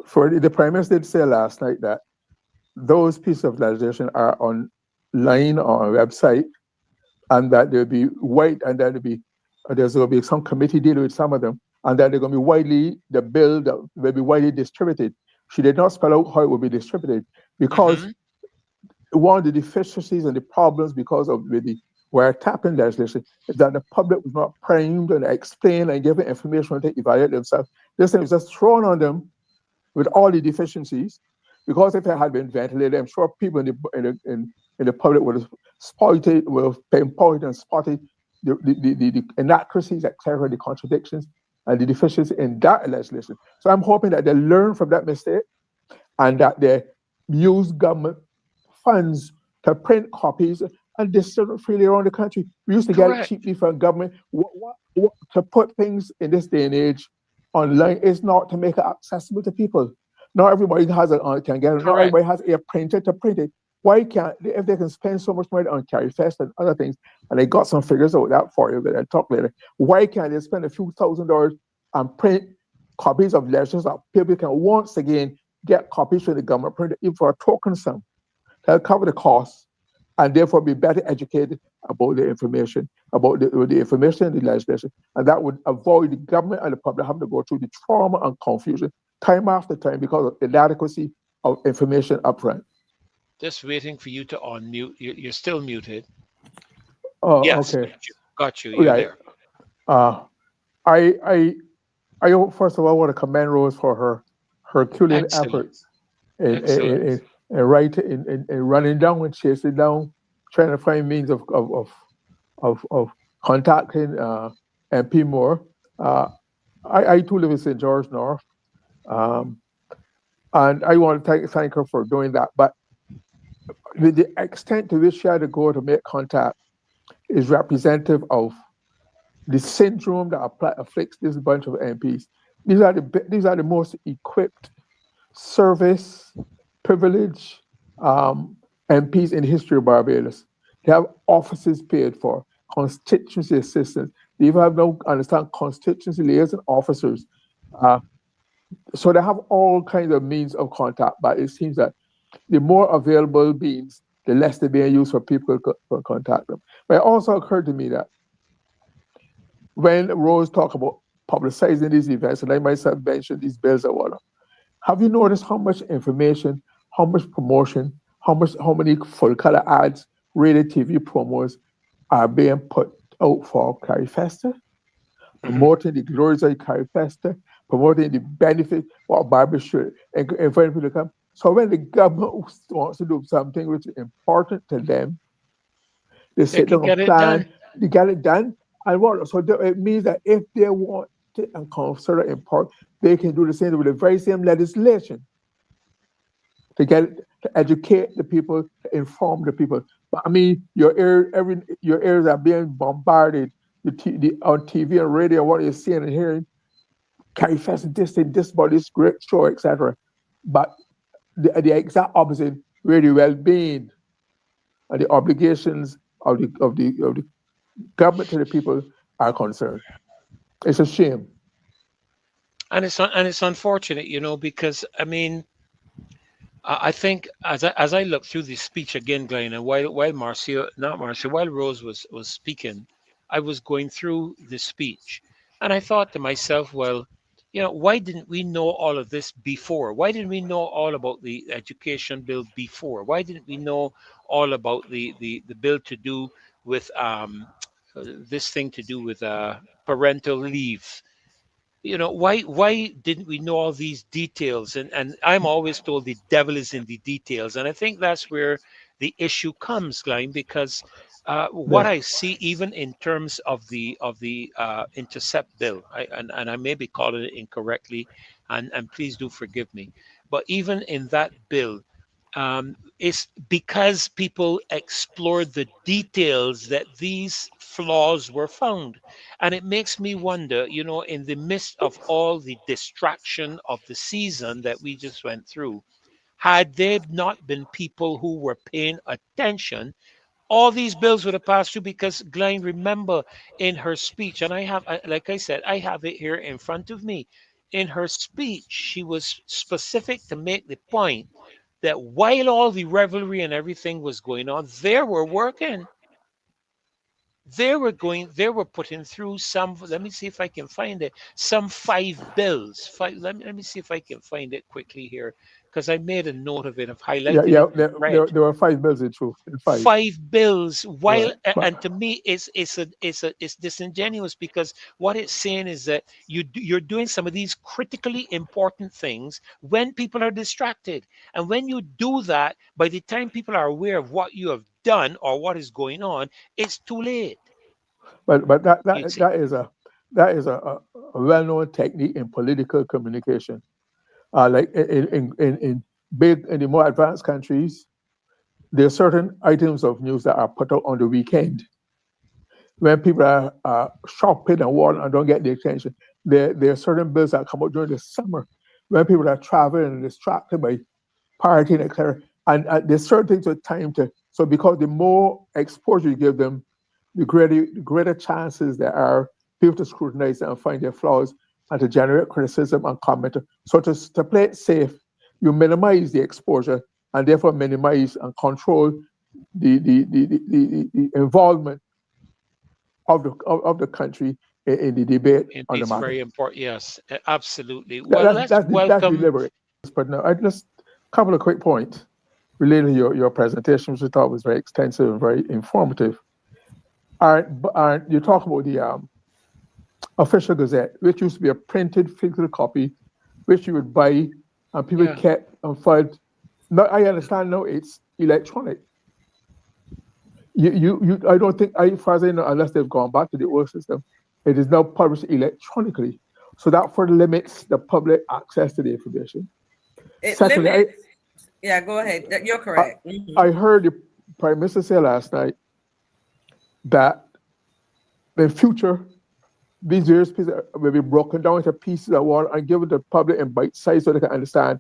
for the Prime Minister did say last night that those pieces of legislation are online or on a website, and that there'll be white, and that there's going to be some committee dealing with some of them, and that they're going to be the bill that will be widely distributed. She did not spell out how it will be distributed because Mm-hmm. one of the deficiencies and the problems because of the wiretapping legislation is that the public was not primed and explained and given information to evaluate themselves. This thing was just thrown on them with all the deficiencies, because if it had been ventilated, I'm sure people in the public would have spotted, would have pinpointed and spotted the inaccuracies, etc., the contradictions and the deficiencies in that legislation. So I'm hoping that they learn from that mistake and that they use government funds to print copies and distribute freely around the country. We used to get it Correct. cheaply from government. To put things in this day and age online is not to make it accessible to people. Not everybody has it on, can get it. Not Correct. everybody has a printer to print it. Why can't if they can spend so much money on Carry Fest and other things, and they got some figures out that for you that I'll talk later. Why can't they spend a few $1,000s and print copies of lectures that people can once again get copies from the government printed even for a token sum? That'll cover the costs and therefore be better educated about the information, about the information in the legislation. And that would avoid the government and the public having to go through the trauma and confusion time after time because of inadequacy of information upfront. Just waiting for you to unmute. You're still muted. Oh, Yes, okay. got you. Got you. You're Right. there. Uh, I, I, first of all want to commend Rose for her Herculean Excellent. efforts in Excellent. in running down and chasing down, trying to find means of contacting MP Moore. Uh, I too live in St. George North, um, and I want to thank her for doing that. But the extent to which she had to go to make contact is representative of the syndrome that afflicts this bunch of MPs. These are the most equipped, service, privilege MPs in the history of Barbados. They have offices paid for, constituency assistants. They even have no understand constituency liaison officers. Uh, so they have all kinds of means of contact, but it seems that the more available means, the less they're being used for people to contact them. But it also occurred to me that when Rose talked about publicizing these events, and I myself mentioned these bills or whatnot, have you noticed how much information, how much promotion, how many full color ads, radio TV promos are being put out for Carrie Fester, Hmm. promoting the glories of Carrie Fester, promoting the benefit what Barbara should invite people to come. So when the government wants to do something which is important to them, they They sit can down and get it plan, done. they get it done, and what? So it means that if they want it and consider it important, they can do the same with the very same legislation to to educate the people, to inform the people. But I mean, your ears are being bombarded on TV and radio. What you're seeing and hearing, Carrie Fest, this thing, this body, this great show, etc. But the exact opposite, where the well-being and the obligations of the government to the people are concerned. It's a shame. And it's unfortunate, because I mean, I think as I look through this speech again, Glenn, and while Marcia, not Marcia, while Rose was speaking, I was going through the speech, and I thought to myself, well, why didn't we know all of this before? Why didn't we know all about the education bill before? Why didn't we know all about the bill to do with this thing to do with parental leave? Why didn't we know all these details? And I'm always told the devil is in the details, and I think that's where the issue comes, Glyne, because what Yeah. I see, even in terms of the intercept bill, and I may be calling it incorrectly, and please do forgive me, but even in that bill, it's because people explored the details that these flaws were found. And it makes me wonder, in the midst of all the distraction of the season that we just went through, had there not been people who were paying attention, all these bills would have passed through. Because Glenn, remember in her speech, and like I said, I have it here in front of me. in her speech, she was specific to make the point that while all the revelry and everything was going on, they were working. They were putting through some, let me see if I can find it, some five bills. Let me see if I can find it quickly here, because I made a note of it. I've Yeah, highlighted yeah. it in red. There were five bills in truth. In five, Five bills, while right? But and to me it's disingenuous, because what it's saying is that you're doing some of these critically important things when people are distracted, and when you do that, by the time people are aware of what you have done or what is going on, it's too late, but you see. that is a well-known technique in political communication. Like in big in the more advanced countries, there are certain items of news that are put out on the weekend when people are shopping and worn and don't get the attention. There are certain bills that come out during the summer when people are traveling and distracted by partying, etc. And there's certain things with time to. So because the more exposure you give them, the greater chances there are people to scrutinize and find their flaws and to generate criticism and comment. So to play it safe, you minimize the exposure and therefore minimize and control the involvement of the country in the debate And on the it's matter. very important. Yes, absolutely. Well, let's That's welcome. deliberate. But now, I just a couple of quick points related to your presentation, which I thought was very extensive and very informative. You talk about the official gazette, which used to be a printed physical copy, which you would buy and people Yeah, kept and filed. Now I understand now it's electronic. I don't think, as far as I know, unless they've gone back to the old system, it is now published electronically. So that further limits the public access to the information. It Secondly, limits. Yeah, go ahead. You're I, correct. I heard the Prime Minister say last night that in future, these various pieces will be broken down into pieces of one and given to the public in bite size so they can understand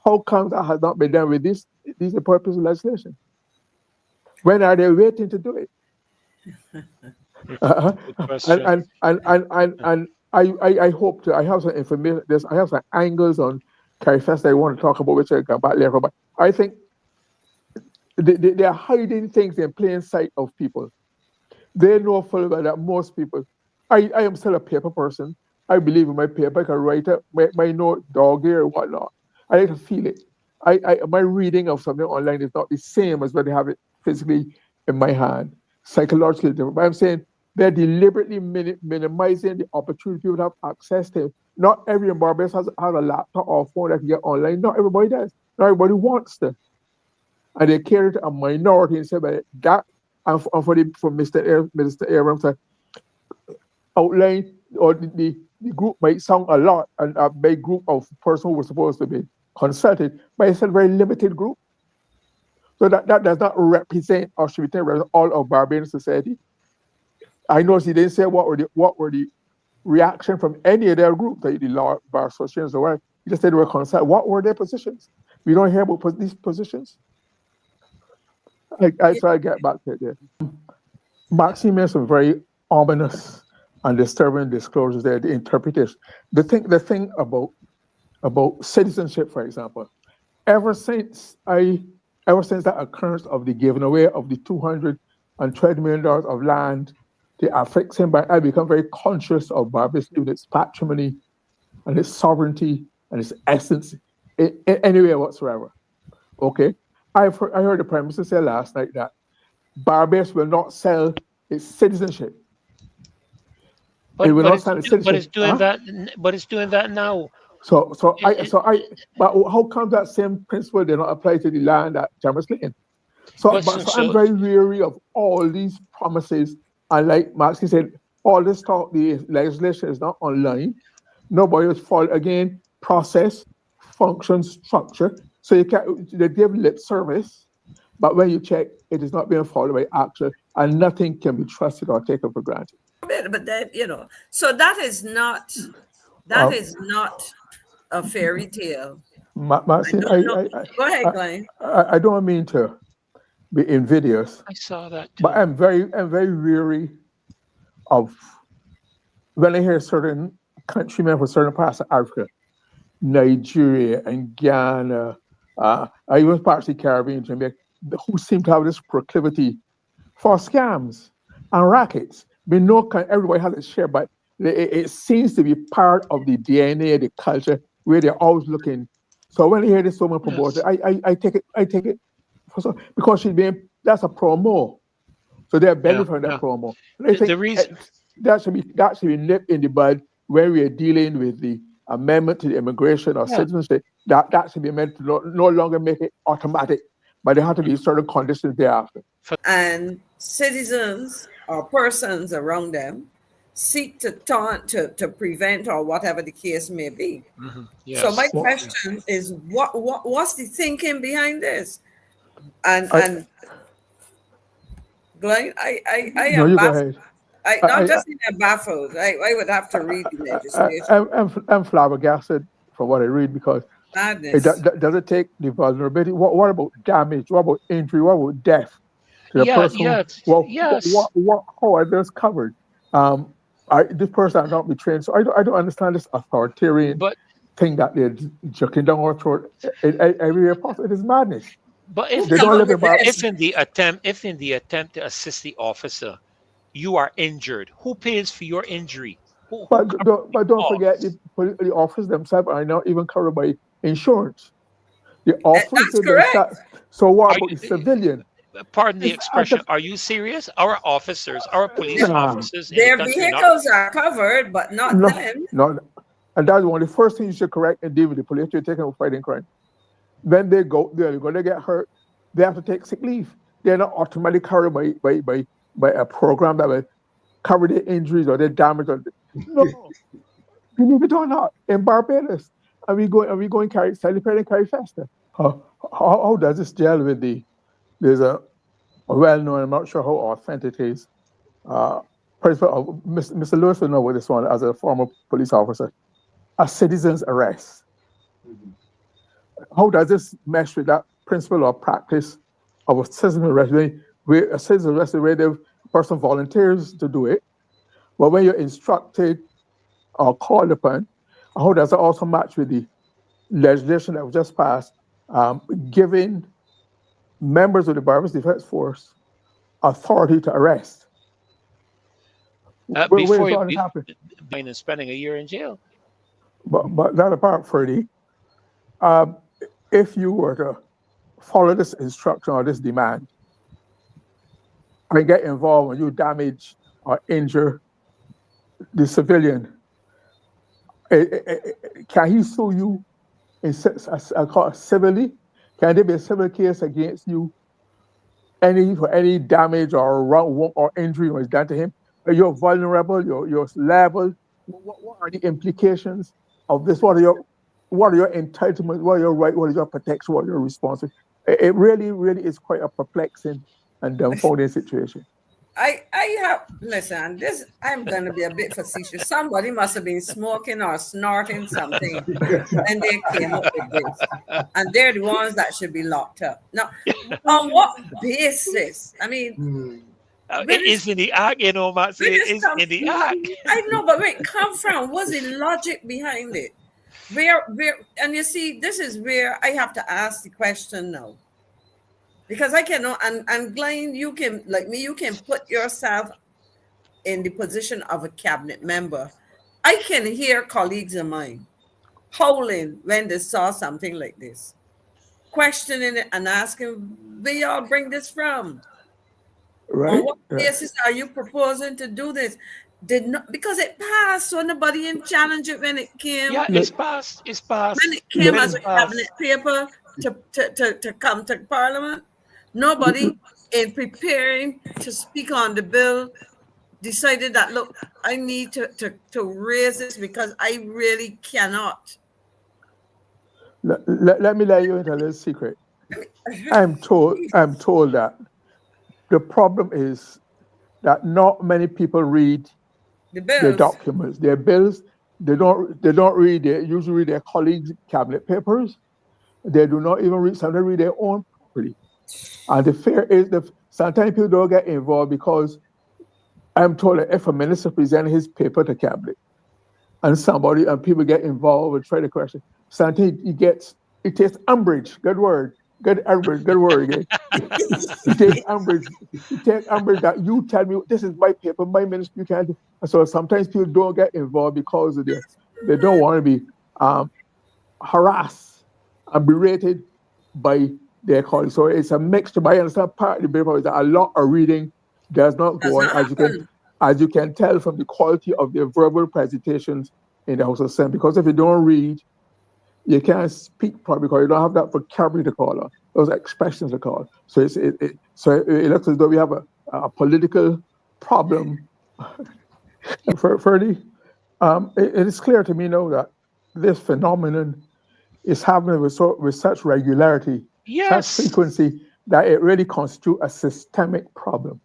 how come that has not been done with these important pieces of legislation. When are they waiting to do it? Uh, good and question. and and and and, and I hope to. I have some information. I have some angles on Carifest I want to talk about, which I come back later. But I think they are hiding things in plain sight of people. They know full well that most people. I am still a paper person. I believe in my paper. I can write it, my note, dog ear, whatnot. I like to feel it. My reading of something online is not the same as when I have it physically in my hand. Psychologically different. But I'm saying they're deliberately minimizing the opportunity people have access to. Not every in Barbados has a laptop or phone that can get online. Not everybody does. Not everybody wants to, and they carry a minority and say, but that and for Minister Abrams to outline or the group might sound a lot and a big group of persons who were supposed to be consulted, but it's a very limited group. So that does not represent or should be represent all of Barbadian society. I noticed he didn't say what were the reaction from any of their groups, the law bar associations or whatever. He just said they were concerned. What were their positions? We don't hear about these positions. So I get back to it there. Maxine made some very ominous and disturbing disclosures there, the interpretation. The thing about citizenship, for example, ever since I ever since that occurrence of the giving away of the $220 million of land to African, but I become very conscious of Barbados, its patrimony and its sovereignty and its essence in any way whatsoever. Okay. I heard the Prime Minister say last night that Barbados will not sell its citizenship. It But will but not it's sell its but citizenship. it's doing that. But it's doing that now. So so It, I it, so I but how come that same principle did not apply to the land at James Lane? but So I'm very weary of all these promises. And like Maxine said, all this talk, the legislation is not online. Nobody is following again, process, function, structure. So they give lip service, but when you check, it is not being followed by action, and nothing can be trusted or taken for granted. But then, so that Um, is not a fairy tale. I Maxine, don't know. Go ahead, I, Glenn. I don't mean to be invidious, I saw that but too. I'm very weary of when I hear certain countrymen from certain parts of Africa, Nigeria and Ghana, even parts of the Caribbean, Jamaica, who seem to have this proclivity for scams and rackets. We know everybody has a share, but it seems to be part of the DNA, the culture, where they're always looking. So when I hear this woman promoted, Yes. I take it because that's a promo. So they're Yeah. benefiting from that Yeah. promo. And I The think reason. that should be nipped in the bud when we are dealing with the amendment to the immigration or Yeah. citizenship. That should be meant to no longer make it automatic, but there have to be certain conditions thereafter. And citizens or persons around them seek to taunt, to prevent, or whatever the case may be. So my Yes. Well, Yeah. question is, what's the thinking behind this? I And Glenn, I no, am you go baffled. ahead. I I not I just in a baffled. I would have to read the legislation. I'm flabbergasted from what I read because Madness. does it take the vulnerability? What about damage? What about injury? What about death to the Yeah. person? Yeah. Well, Yes. how are those covered? Um, this person has not been trained, so I don't understand this authoritarian But thing that they're jerking down our throat in every way possible. It is madness. but Who if They come don't up live if in with bar. this? if in the attempt to assist the officer, you are injured, who pays for your injury? Who But covers don't, the but don't forget cost? the officers themselves are not even covered by insurance. The officers That's correct. themselves. So what Are about the you, civilian? pardon the It's at the, expression, are you serious? Our officers, our police Th- nah, officers in the Their country are not. vehicles are covered, but not no, them. no. And that's one of the first things you should correct and deal with the police. You're taking a fighting crime. When they go there, they're going to get hurt. They have to take sick leave. They're not automatically covered by a program that will cover their injuries or their damage. No, believe it or not, in Barbados, and we go and celebrate and carry festa. How does this gel with there's a well-known, I'm not sure how authentic it is, uh, principle of Mr. Lewis will know what this one as a former police officer, a citizen's arrest. How does this mesh with that principle or practice of a citizen arrest? Where a citizen arrest is where the person volunteers to do it, but when you're instructed or called upon, how does it also match with the legislation that was just passed, giving members of the Barbados Defense Force authority to arrest? Where Before is you all this happening? and spending a year in jail. But that apart, Freddie, um, if you were to follow this instruction or this demand and get involved when you damage or injure the civilian, can he sue you civilly? Can there be a civil case against you for any damage or wrong or injury was done to him? You're vulnerable. You're liable. What are the implications of this? What are your entitlements? What are your rights? What is your protection? What are your responsibilities? It really, really is quite a perplexing and dumbfounding situation. I have listen. This I'm going to be a bit facetious. Somebody must have been smoking or snorting something when they came up with this, and they're the ones that should be locked up. Now, on what basis? I mean, where It does is in the act, Matthew. where It does is come? in the act. I know, but where it come from? What's the logic behind it? Where? And you see, this is where I have to ask the question now. Because I cannot, and Glenn, you can, like me, you can put yourself in the position of a cabinet member. I can hear colleagues of mine howling when they saw something like this, questioning it and asking, where y'all bring this from? On Right? what basis are you proposing to do this? Did not because it passed, so nobody in challenge it when it came Yeah, it's past. It's when past. it came It as is a cabinet past. paper to come to Parliament. Nobody in preparing to speak on the bill decided that look, I need to raise this because I really cannot. Let me let you into a little secret. I'm told that the problem is that not many people read The their bills. documents, their bills. They don't read their usually read their colleagues' cabinet papers. They do not even read. Some they read their own properly. And the fear is that sometimes people don't get involved because I'm told that if a minister presents his paper to cabinet, and somebody and people get involved and try to question something, it takes umbrage. Good word. Good umbrage. Good word again. It takes umbrage. It takes umbrage that you tell me this is my paper, my ministry. You can't. And so sometimes people don't get involved because of they don't want to be harassed and berated by their colleagues. So it's a mixture. But I understand part of the paper is that a lot of reading does not Does go on, not happen. as you can tell from the quality of their verbal presentations in the House of Senate. Because if you don't read, you can't speak properly because you don't have that vocabulary to call on, those expressions to call. So it looks as though we have a political problem. Ferdy, it is clear to me now that this phenomenon is happening with such regularity, such Yes, frequency, that it really constitutes a systemic problem.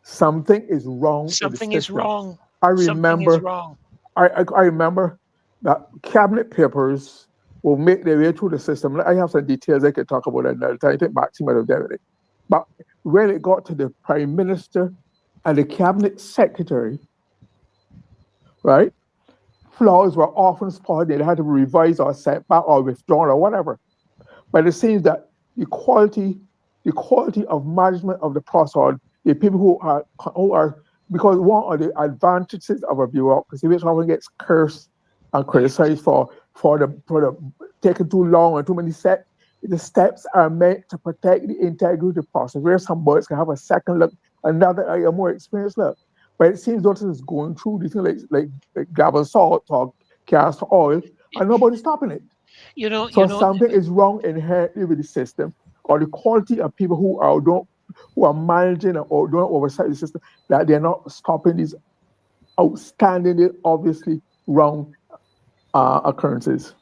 Something is wrong with the something is system. wrong. I Something is remember, wrong. I remember that cabinet papers will make their way through the system. I have some details I could talk about another time. I think Maxime might have done it. But when it got to the prime minister and the cabinet secretary, right, flaws were often spotted. They had to be revised or sent back or withdrawn or whatever. But it seems that the quality, the quality of management of the process, or the people who are because one of the advantages of a bureaucracy, which often gets cursed and criticized for the taking too long and too many steps. The steps are meant to protect the integrity of the process, where some boys can have a second look, another a more experienced look. But it seems Dotson is going through these things like gravel salt or cast oil, Y- and nobody's stopping it. You know, So something is wrong inherently with the system, or the quality of people who are managing or doing oversight the system, that they're not stopping these outstanding, obviously wrong occurrences.